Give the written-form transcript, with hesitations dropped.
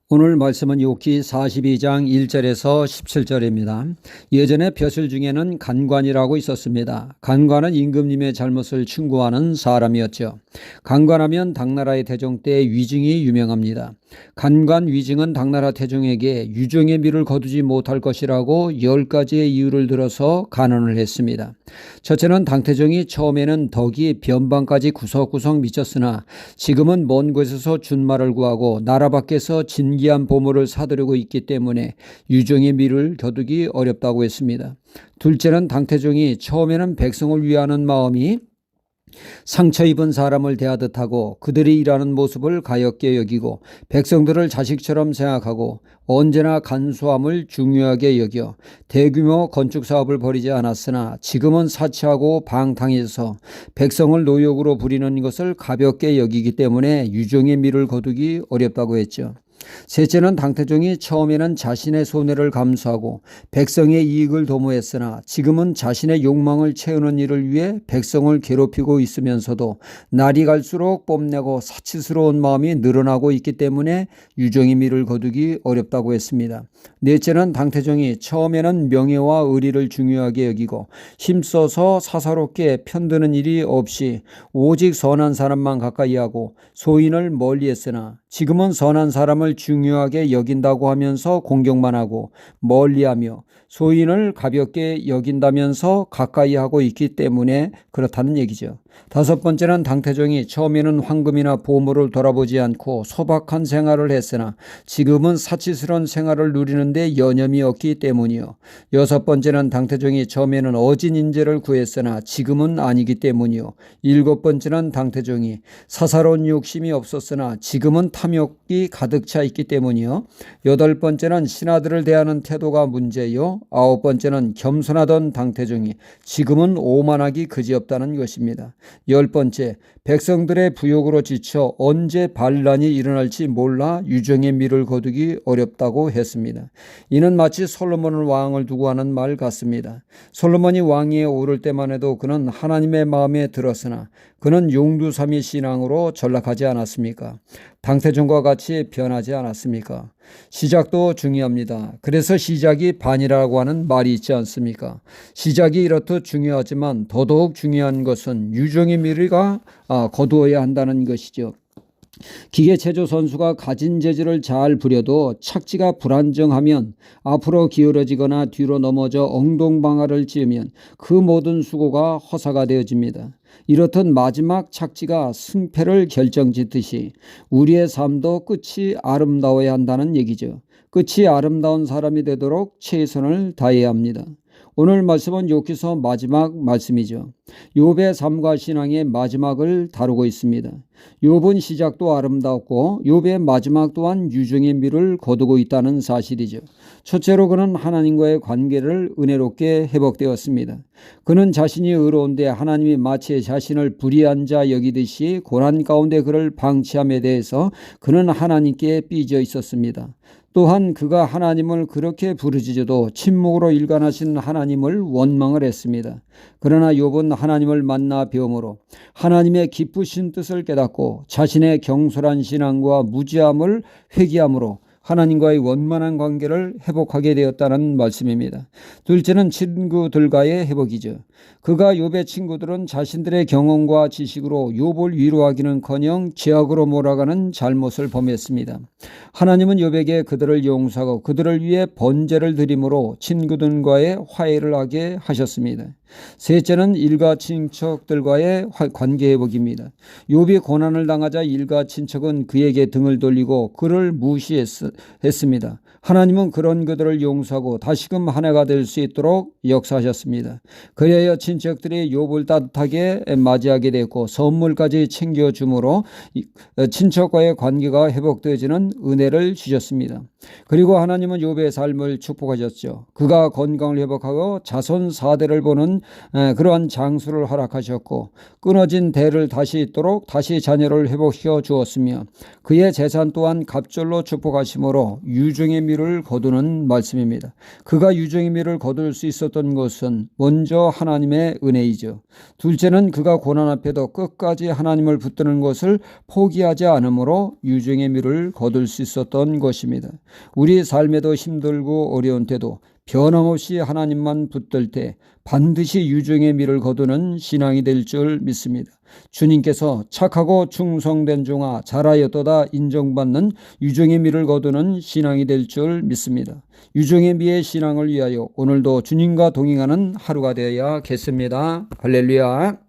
오늘 말씀은 욥기 42장 1절에서 17절입니다. 예전에 벼슬 중에는 간관이라고 있었습니다. 간관은 임금님의 잘못을 충고하는 사람이었죠. 간관하면 당나라의 태종 때 위증이 유명합니다. 간관 위증은 당나라 태종에게 유종의 미를 거두지 못할 것이라고 10가지의 이유를 들어서 간언을 했습니다. 첫째는 당태종이 처음에는 덕이 변방까지 구석구석 미쳤으나 지금은 먼 곳에서 준말을 구하고 나라 밖에서 진기한 보물을 사들이고 있기 때문에 유종의 미를 거두기 어렵다고 했습니다. 둘째는 당태종이 처음에는 백성을 위하는 마음이 상처 입은 사람을 대하듯 하고 그들이 일하는 모습을 가엾게 여기고 백성들을 자식처럼 생각하고 언제나 간소함을 중요하게 여겨 대규모 건축 사업을 벌이지 않았으나 지금은 사치하고 방탕해서 백성을 노역으로 부리는 것을 가볍게 여기기 때문에 유종의 미를 거두기 어렵다고 했죠. 셋째는 당태종이 처음에는 자신의 손해를 감수하고 백성의 이익을 도모했으나 지금은 자신의 욕망을 채우는 일을 위해 백성을 괴롭히고 있으면서도 날이 갈수록 뽐내고 사치스러운 마음이 늘어나고 있기 때문에 유종의 미를 거두기 어렵다고 했습니다. 넷째는 당태종이 처음에는 명예와 의리를 중요하게 여기고 힘써서 사사롭게 편드는 일이 없이 오직 선한 사람만 가까이 하고 소인을 멀리했으나 지금은 선한 사람을 중요하게 여긴다고 하면서 공격만 하고 멀리하며 소인을 가볍게 여긴다면서 가까이 하고 있기 때문에 그렇다는 얘기죠. 다섯 번째는 당태종이 처음에는 황금이나 보물을 돌아보지 않고 소박한 생활을 했으나 지금은 사치스러운 생활을 누리는데 여념이 없기 때문이요. 여섯 번째는 당태종이 처음에는 어진 인재를 구했으나 지금은 아니기 때문이요. 일곱 번째는 당태종이 사사로운 욕심이 없었으나 지금은 탐욕이 가득 차 있기 때문이요. 여덟 번째는 신하들을 대하는 태도가 문제요. 아홉 번째는 겸손하던 당태종이 지금은 오만하기 그지없다는 것입니다. 열 번째, 백성들의 부욕으로 지쳐 언제 반란이 일어날지 몰라 유종의 미를 거두기 어렵다고 했습니다. 이는 마치 솔로몬을 왕을 두고 하는 말 같습니다. 솔로몬이 왕위에 오를 때만 해도 그는 하나님의 마음에 들었으나 그는 용두삼위 신앙으로 전락하지 않았습니까? 당태종과 같이 변하지 않았습니까? 시작도 중요합니다. 그래서 시작이 반이라고 하는 말이 있지 않습니까? 시작이 이렇듯 중요하지만 더더욱 중요한 것은 유종의 미를 거두어야 한다는 것이죠. 기계체조 선수가 가진 재질을 잘 부려도 착지가 불안정하면 앞으로 기울어지거나 뒤로 넘어져 엉덩방아를 찧으면 그 모든 수고가 허사가 되어집니다. 이렇듯 마지막 착지가 승패를 결정짓듯이 우리의 삶도 끝이 아름다워야 한다는 얘기죠. 끝이 아름다운 사람이 되도록 최선을 다해야 합니다. 오늘 말씀은 욥기서 마지막 말씀이죠. 욥의 삶과 신앙의 마지막을 다루고 있습니다. 욥은 시작도 아름답고 욥의 마지막 또한 유종의 미를 거두고 있다는 사실이죠. 첫째로 그는 하나님과의 관계를 은혜롭게 회복되었습니다. 그는 자신이 의로운데 하나님이 마치 자신을 불의한 자 여기듯이 고난 가운데 그를 방치함에 대해서 그는 하나님께 삐져 있었습니다. 또한 그가 하나님을 그렇게 부르짖어도 침묵으로 일관하신 하나님을 원망을 했습니다. 그러나 욥은 하나님을 만나 배움으로 하나님의 기쁘신 뜻을 깨닫고 자신의 경솔한 신앙과 무지함을 회개함으로 하나님과의 원만한 관계를 회복하게 되었다는 말씀입니다. 둘째는 친구들과의 회복이죠. 그가 욥의 친구들은 자신들의 경험과 지식으로 욥을 위로하기는커녕 죄악으로 몰아가는 잘못을 범했습니다. 하나님은 욥에게 그들을 용서하고 그들을 위해 번제를 드림으로 친구들과의 화해를 하게 하셨습니다. 셋째는 일가 친척들과의 관계 회복입니다. 욥이 고난을 당하자 일가 친척은 그에게 등을 돌리고 그를 무시했습니다. 하나님은 그런 그들을 용서하고 다시금 한 해가 될 수 있도록 역사하셨습니다. 그래야 친척들이 욥을 따뜻하게 맞이하게 됐고 선물까지 챙겨주므로 친척과의 관계가 회복되어지는 은혜를 주셨습니다. 그리고 하나님은 욥의 삶을 축복하셨죠. 그가 건강을 회복하고 자손 4대를 보는 있는 그러한 장수를 허락하셨고 끊어진 대를 다시 잇도록 다시 자녀를 회복시켜 주었으며 그의 재산 또한 갑절로 축복하심으로 유종의 미를 거두는 말씀입니다. 그가 유종의 미를 거둘 수 있었던 것은 먼저 하나님의 은혜이죠. 둘째는 그가 고난 앞에도 끝까지 하나님을 붙드는 것을 포기하지 않으므로 유종의 미를 거둘 수 있었던 것입니다. 우리 삶에도 힘들고 어려운 때도 변함없이 하나님만 붙들 때 반드시 유종의 미를 거두는 신앙이 될 줄 믿습니다. 주님께서 착하고 충성된 종아 잘하였도다 인정받는 유종의 미를 거두는 신앙이 될 줄 믿습니다. 유종의 미의 신앙을 위하여 오늘도 주님과 동행하는 하루가 되어야겠습니다. 할렐루야.